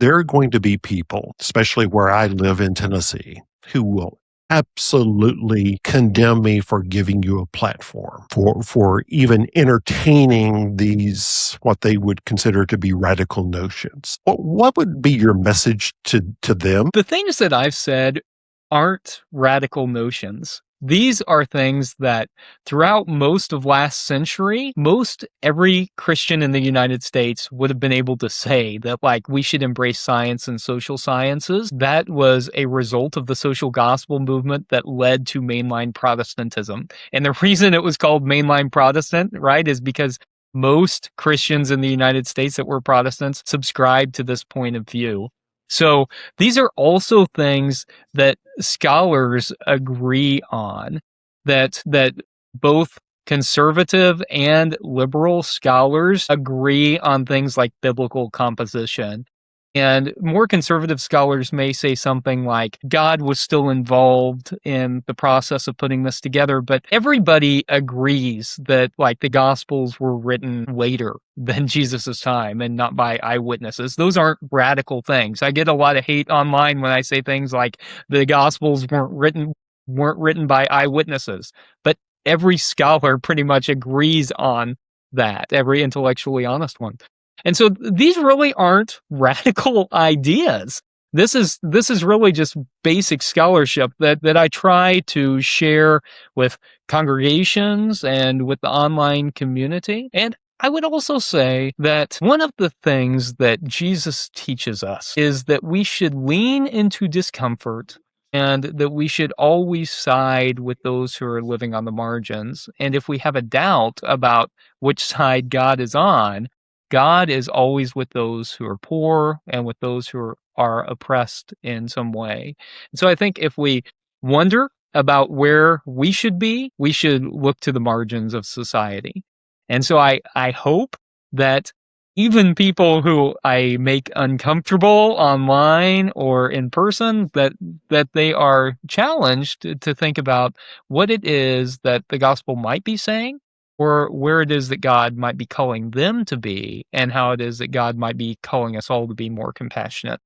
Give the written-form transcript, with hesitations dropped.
there are going to be people, especially where I live in Tennessee, who will absolutely condemn me for giving you a platform, for even entertaining these, what they would consider to be radical notions. What would be your message to them? The things that I've said aren't radical notions. These are things that throughout most of last century, most every Christian in the United States would have been able to say that, like, we should embrace science and social sciences. That was a result of the social gospel movement that led to mainline Protestantism. And the reason it was called mainline Protestant, right, is because most Christians in the United States that were Protestants subscribed to this point of view. So these are also things that scholars agree on, that both conservative and liberal scholars agree on things like biblical composition. And more conservative scholars may say something like God was still involved in the process of putting this together, but everybody agrees that, like, the Gospels were written later than Jesus's time and not by eyewitnesses. Those aren't radical things. I get a lot of hate online when I say things like the Gospels weren't written by eyewitnesses, but every scholar pretty much agrees on that, every intellectually honest one. And so these really aren't radical ideas. This is really just basic scholarship that I try to share with congregations and with the online community. And I would also say that one of the things that Jesus teaches us is that we should lean into discomfort and that we should always side with those who are living on the margins. And if we have a doubt about which side God is on, God is always with those who are poor and with those who are oppressed in some way. And so I think if we wonder about where we should be, we should look to the margins of society. And so I hope that even people who I make uncomfortable online or in person, that they are challenged to think about what it is that the gospel might be saying, or where it is that God might be calling them to be, and how it is that God might be calling us all to be more compassionate.